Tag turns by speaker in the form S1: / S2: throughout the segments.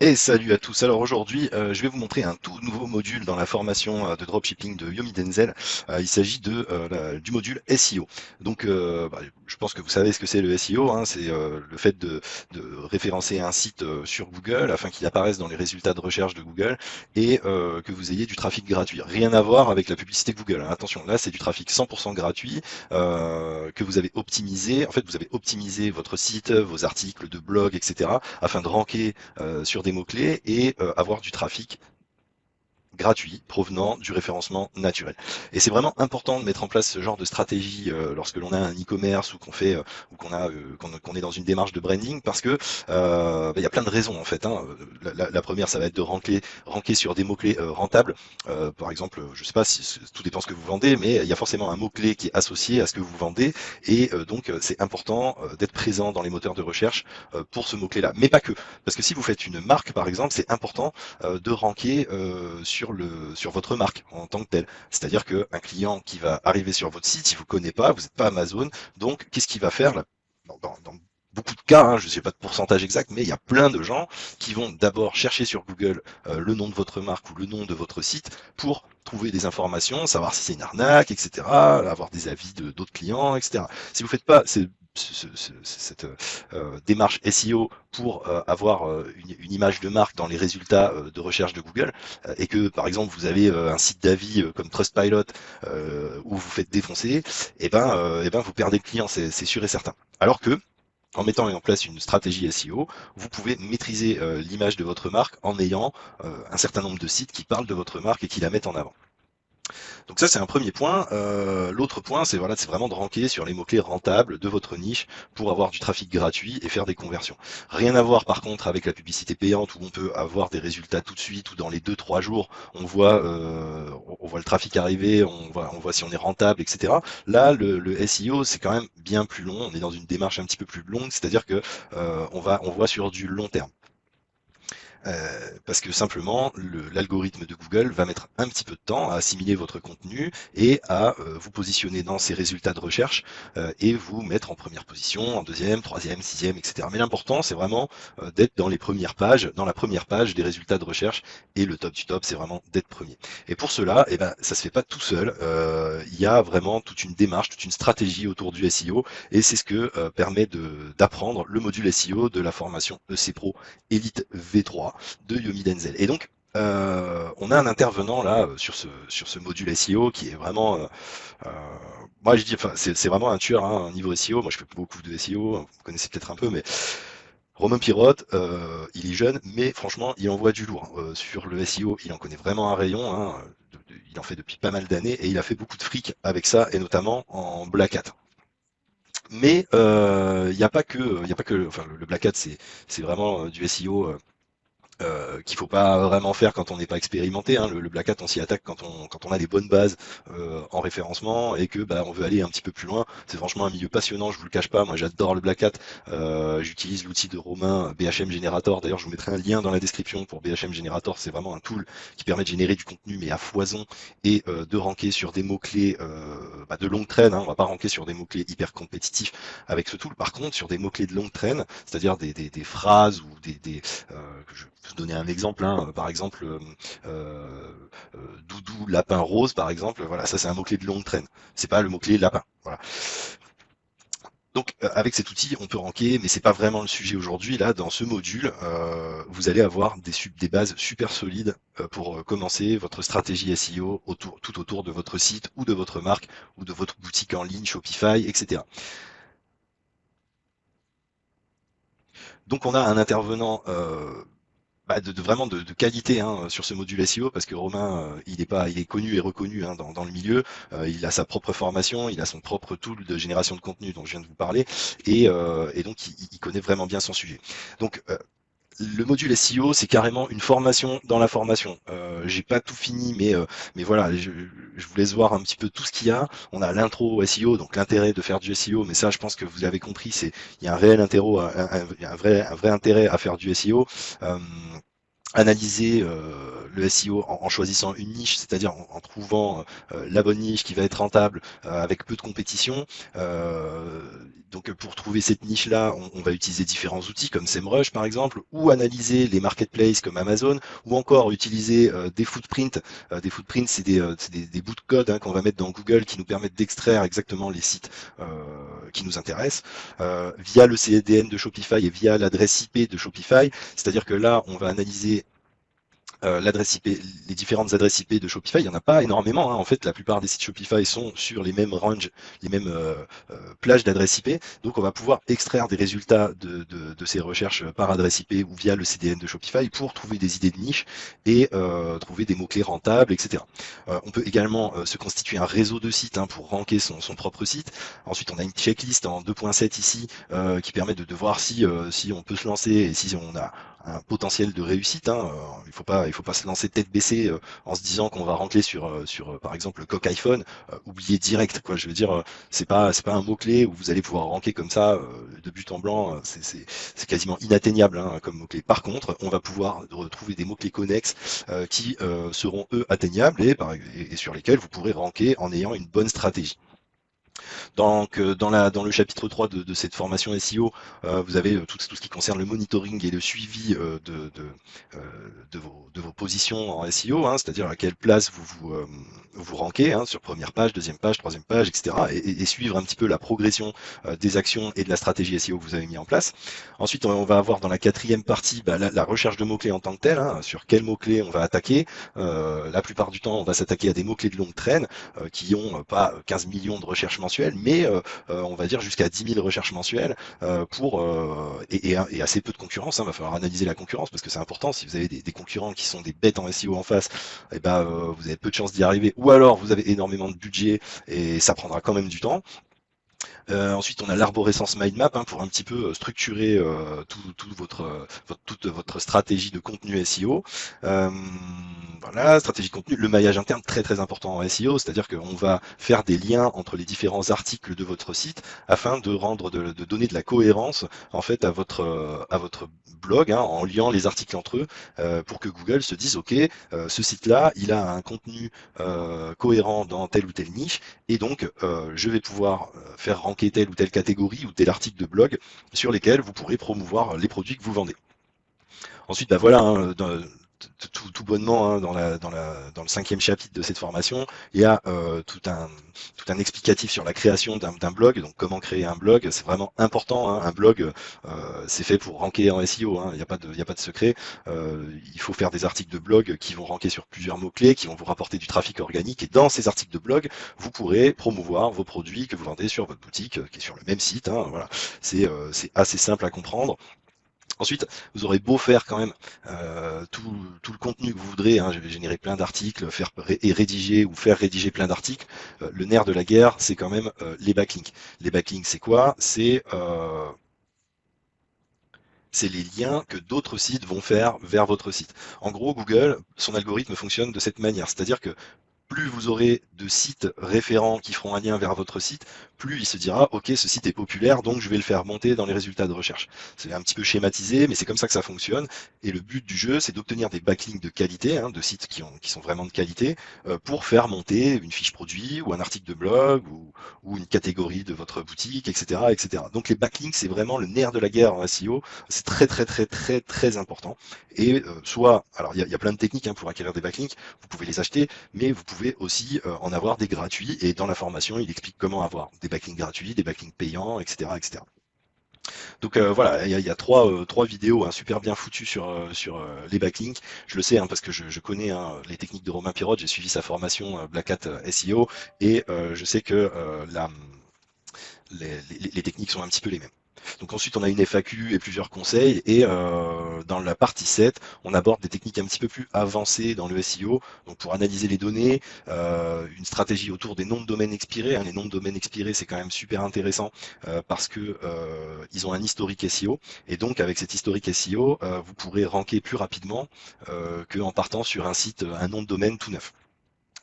S1: Et salut à tous. Alors aujourd'hui, je vais vous montrer un tout nouveau module dans la formation de dropshipping de Yomi Denzel. Il s'agit du module SEO. Donc, je pense que vous savez ce que c'est le SEO, hein. C'est le fait de référencer un site sur Google afin qu'il apparaisse dans les résultats de recherche de Google et que vous ayez du trafic gratuit. Rien à voir avec la publicité Google, hein. Attention, là c'est du trafic 100% gratuit que vous avez optimisé. En fait, vous avez optimisé votre site, vos articles de blog, etc. afin de ranker sur des mots-clés et avoir du trafic gratuit provenant du référencement naturel. Et c'est vraiment important de mettre en place ce genre de stratégie lorsque l'on a un e-commerce ou qu'on fait ou qu'on est dans une démarche de branding parce que il y a plein de raisons en fait, hein. La première, ça va être de ranker sur des mots-clés rentables. Par exemple, je sais pas si tout dépend ce que vous vendez, mais il y a forcément un mot-clé qui est associé à ce que vous vendez et donc c'est important d'être présent dans les moteurs de recherche pour ce mot-clé-là. Mais pas que. Parce que si vous faites une marque, par exemple, c'est important de ranker sur votre marque en tant que telle. C'est-à-dire qu'un client qui va arriver sur votre site, il vous connaît pas, vous n'êtes pas Amazon, donc qu'est-ce qu'il va faire là, dans beaucoup de cas, hein, je ne sais pas de pourcentage exact, mais il y a plein de gens qui vont d'abord chercher sur Google le nom de votre marque ou le nom de votre site pour trouver des informations, savoir si c'est une arnaque, etc., avoir des avis d'autres clients, etc. Si vous faites pas cette démarche SEO pour avoir une image de marque dans les résultats de recherche de Google et que par exemple vous avez un site d'avis comme Trustpilot où vous faites défoncer, et ben vous perdez le client, c'est sûr et certain. Alors que en mettant en place une stratégie SEO, vous pouvez maîtriser l'image de votre marque en ayant un certain nombre de sites qui parlent de votre marque et qui la mettent en avant. Donc ça c'est un premier point. L'autre point c'est voilà, c'est vraiment de ranker sur les mots-clés rentables de votre niche pour avoir du trafic gratuit et faire des conversions. Rien à voir par contre avec la publicité payante où on peut avoir des résultats tout de suite ou dans les 2-3 jours on voit le trafic arriver, on voit si on est rentable, etc. Là le SEO c'est quand même bien plus long, on est dans une démarche un petit peu plus longue, c'est-à-dire que on voit sur du long terme. Parce que simplement l'algorithme de Google va mettre un petit peu de temps à assimiler votre contenu et à vous positionner dans ses résultats de recherche et vous mettre en première position, en deuxième, troisième, sixième, etc. Mais l'important, c'est vraiment d'être dans les premières pages, dans la première page des résultats de recherche et le top du top, c'est vraiment d'être premier. Et pour cela, eh ben, ça se fait pas tout seul. Il y a vraiment toute une démarche, toute une stratégie autour du SEO et c'est ce que permet d'apprendre le module SEO de la formation EC Pro Elite V3 de Yomi Denzel. Et donc, on a un intervenant là sur ce module SEO qui est vraiment, euh, moi je dis, enfin c'est vraiment un tueur hein, niveau SEO. Moi je fais beaucoup de SEO, vous connaissez peut-être un peu, mais Romain Pirotte, il est jeune, mais franchement il envoie du lourd. Sur le SEO, il en connaît vraiment un rayon. Hein, il en fait depuis pas mal d'années et il a fait beaucoup de fric avec ça et notamment en Black Hat. Mais il n'y a pas que, enfin le Black Hat c'est vraiment du SEO qu'il faut pas vraiment faire quand on n'est pas expérimenté. Hein. Le Black Hat, on s'y attaque quand on a les bonnes bases en référencement et que on veut aller un petit peu plus loin. C'est franchement un milieu passionnant, je vous le cache pas. Moi, j'adore le Black Hat. J'utilise l'outil de Romain BHM Generator. D'ailleurs, je vous mettrai un lien dans la description pour BHM Generator. C'est vraiment un tool qui permet de générer du contenu mais à foison et de ranker sur des mots clés de longue traîne. Hein. On va pas ranker sur des mots clés hyper compétitifs avec ce tool. Par contre, sur des mots clés de longue traîne, c'est-à-dire des phrases ou je vais vous donner un exemple, hein, par exemple doudou lapin rose par exemple, voilà, ça c'est un mot-clé de longue traîne, c'est pas le mot-clé lapin, voilà. Donc avec cet outil on peut ranker, mais c'est pas vraiment le sujet aujourd'hui. Là dans ce module vous allez avoir des bases super solides pour commencer votre stratégie SEO tout autour de votre site ou de votre marque ou de votre boutique en ligne Shopify, etc. Donc on a un intervenant vraiment de qualité hein, sur ce module SEO parce que Romain il est connu et reconnu hein, dans le milieu. Il a sa propre formation, il a son propre tool de génération de contenu dont je viens de vous parler et donc il connaît vraiment bien son sujet. Donc le module SEO, c'est carrément une formation dans la formation. J'ai pas tout fini, mais voilà, je vous laisse voir un petit peu tout ce qu'il y a. On a l'intro SEO, donc l'intérêt de faire du SEO, mais ça, je pense que vous l'avez compris, il y a un réel intérêt, un vrai intérêt à faire du SEO. Euh, analyser le SEO en choisissant une niche, c'est-à-dire en trouvant la bonne niche qui va être rentable avec peu de compétition. Euh, donc pour trouver cette niche-là, on va utiliser différents outils comme SEMrush par exemple, ou analyser les marketplaces comme Amazon, ou encore utiliser des footprints. Des footprints, c'est des bouts de code qu'on va mettre dans Google qui nous permettent d'extraire exactement les sites qui nous intéressent via le CDN de Shopify et via l'adresse IP de Shopify. C'est-à-dire que là, on va analyser l'adresse IP, les différentes adresses IP de Shopify, il n'y en a pas énormément. En fait, la plupart des sites Shopify sont sur les mêmes ranges, les mêmes plages d'adresses IP. Donc, on va pouvoir extraire des résultats de ces recherches par adresse IP ou via le CDN de Shopify pour trouver des idées de niche et trouver des mots-clés rentables, etc. On peut également se constituer un réseau de sites pour ranker son propre site. Ensuite, on a une checklist en 2.7 ici qui permet de voir si on peut se lancer et si on a un potentiel de réussite. Il faut pas se lancer tête baissée en se disant qu'on va rentrer sur par exemple le coq iPhone. Oubliez direct, quoi. Je veux dire, c'est pas un mot clé où vous allez pouvoir ranker comme ça de but en blanc. C'est quasiment inatteignable comme mot clé. Par contre, on va pouvoir retrouver des mots clés connexes qui seront eux atteignables et sur lesquels vous pourrez ranker en ayant une bonne stratégie. Donc, dans le chapitre 3 de cette formation SEO, vous avez tout ce qui concerne le monitoring et le suivi de vos positions en SEO, c'est-à-dire à quelle place vous rankez sur première page, deuxième page, troisième page, etc. Et suivre un petit peu la progression des actions et de la stratégie SEO que vous avez mis en place. Ensuite, on va avoir dans la quatrième partie la recherche de mots-clés en tant que tel, sur quels mots-clés on va attaquer. La plupart du temps, on va s'attaquer à des mots-clés de longue traîne qui ont pas 15 millions de recherches mensuelles, mais on va dire jusqu'à 10 000 recherches mensuelles et assez peu de concurrence. Il va falloir analyser la concurrence parce que c'est important. Si vous avez des concurrents qui sont des bêtes en SEO en face, vous avez peu de chances d'y arriver. Ou alors vous avez énormément de budget et ça prendra quand même du temps. Ensuite, on a l'arborescence mind map pour un petit peu structurer toute votre stratégie de contenu SEO. Voilà, stratégie de contenu, le maillage interne très très important en SEO, c'est-à-dire qu'on va faire des liens entre les différents articles de votre site afin de donner de la cohérence en fait à votre blog en liant les articles entre eux pour que Google se dise ok, ce site-là, il a un contenu cohérent dans telle ou telle niche et donc je vais pouvoir faire ranker telle ou telle catégorie ou tel article de blog sur lesquels vous pourrez promouvoir les produits que vous vendez. Ensuite, voilà, tout bonnement dans le cinquième chapitre de cette formation, il y a tout un explicatif sur la création d'un blog. Donc comment créer un blog, c'est vraiment important. Un blog, c'est fait pour ranker en SEO. Il n'y a pas de secret. Il faut faire des articles de blog qui vont ranker sur plusieurs mots clés, qui vont vous rapporter du trafic organique. Et dans ces articles de blog, vous pourrez promouvoir vos produits que vous vendez sur votre boutique, qui est sur le même site. Voilà, c'est assez simple à comprendre. Ensuite, vous aurez beau faire quand même tout le contenu que vous voudrez, générer plein d'articles, et rédiger ou faire rédiger plein d'articles. Le nerf de la guerre, c'est quand même les backlinks. Les backlinks, c'est quoi? C'est les liens que d'autres sites vont faire vers votre site. En gros, Google, son algorithme fonctionne de cette manière, c'est-à-dire que plus vous aurez de sites référents qui feront un lien vers votre site, plus il se dira ok, ce site est populaire, donc je vais le faire monter dans les résultats de recherche. C'est un petit peu schématisé, mais c'est comme ça que ça fonctionne. Et le but du jeu, c'est d'obtenir des backlinks de qualité, de sites qui sont vraiment de qualité, pour faire monter une fiche produit ou un article de blog ou une catégorie de votre boutique, etc., etc. Donc les backlinks, c'est vraiment le nerf de la guerre en SEO. C'est très très très très très important. Et alors il y a plein de techniques pour acquérir des backlinks. Vous pouvez les acheter, mais vous pouvez aussi en avoir des gratuits. Et dans la formation, il explique comment avoir des backlinks gratuits, des backlinks payants, etc., etc. Donc voilà, il y a trois vidéos super bien foutues sur les backlinks. Je le sais parce que je connais les techniques de Romain Pirotte, j'ai suivi sa formation Black Hat SEO et je sais que les techniques sont un petit peu les mêmes. Donc ensuite on a une FAQ et plusieurs conseils et dans la partie 7 on aborde des techniques un petit peu plus avancées dans le SEO, donc pour analyser les données, une stratégie autour des noms de domaines expirés. Les noms de domaines expirés c'est quand même super intéressant parce que ils ont un historique SEO et donc avec cet historique SEO vous pourrez ranker plus rapidement qu'en partant sur un site, un nom de domaine tout neuf.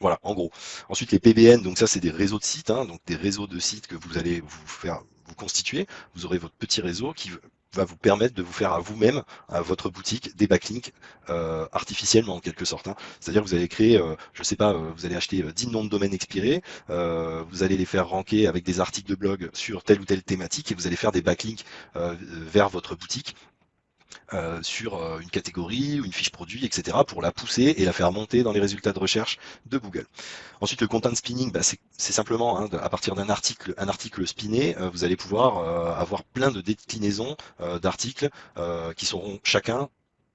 S1: Voilà, en gros. Ensuite, les PBN, donc ça, c'est des réseaux de sites, donc des réseaux de sites que vous allez vous constituer. Vous aurez votre petit réseau va vous permettre de vous faire à vous-même, à votre boutique, des backlinks artificiellement en quelque sorte, hein. C'est-à-dire que vous allez créer, je sais pas, vous allez acheter 10 noms de domaines expirés, vous allez les faire ranker avec des articles de blog sur telle ou telle thématique et vous allez faire des backlinks vers votre boutique sur une catégorie ou une fiche produit, etc., pour la pousser et la faire monter dans les résultats de recherche de Google. Ensuite, le content spinning, bah, c'est simplement hein, à partir un article spiné, vous allez pouvoir avoir plein de déclinaisons d'articles qui seront chacun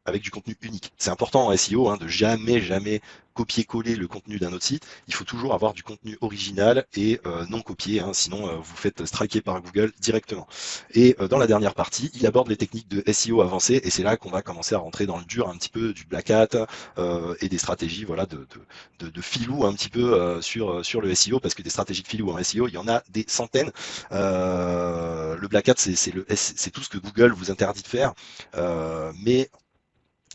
S1: avec du contenu unique. C'est important en SEO hein, de jamais copier-coller le contenu d'un autre site. Il faut toujours avoir du contenu original et non copié, hein, sinon vous faites striker par Google directement. Et dans la dernière partie, il aborde les techniques de SEO avancées et c'est là qu'on va commencer à rentrer dans le dur un petit peu du black hat et des stratégies voilà, de filou un petit peu sur le SEO parce que des stratégies de filou en SEO, il y en a des centaines. Le black hat, c'est tout ce que Google vous interdit de faire, mais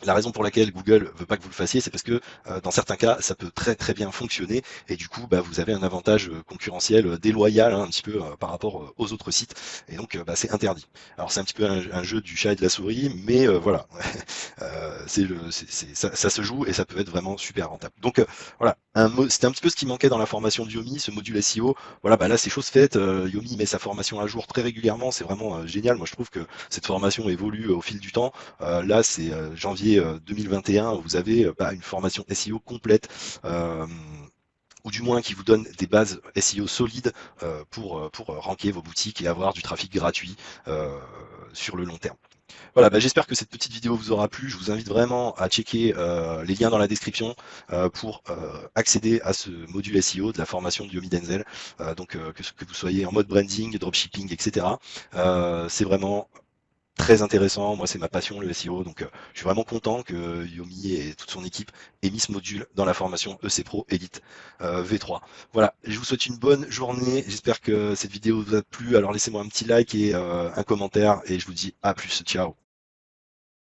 S1: la raison pour laquelle Google veut pas que vous le fassiez, c'est parce que dans certains cas, ça peut très bien fonctionner et du coup, bah, vous avez un avantage concurrentiel déloyal hein, un petit peu par rapport aux autres sites et donc bah, c'est interdit. Alors c'est un petit peu un jeu du chat et de la souris, mais voilà, ça se joue et ça peut être vraiment super rentable. Donc voilà, c'était un petit peu ce qui manquait dans la formation de Yomi, ce module SEO. Voilà, bah là c'est chose faite. Yomi met sa formation à jour très régulièrement, c'est vraiment génial. Moi je trouve que cette formation évolue au fil du temps. Là, c'est janvier 2021, vous avez bah, une formation SEO complète. Ou du moins qui vous donne des bases SEO solides pour ranker vos boutiques et avoir du trafic gratuit sur le long terme. Voilà, bah, j'espère que cette petite vidéo vous aura plu. Je vous invite vraiment à checker les liens dans la description pour accéder à ce module SEO de la formation de Yomi Denzel. Donc que vous soyez en mode branding, dropshipping, etc. C'est vraiment très intéressant. Moi, c'est ma passion, le SEO. Donc, je suis vraiment content que Yomi et toute son équipe aient mis ce module dans la formation EC Pro Elite V3. Voilà, je vous souhaite une bonne journée. J'espère que cette vidéo vous a plu. Alors, laissez-moi un petit like et un commentaire. Et je vous dis à plus. Ciao.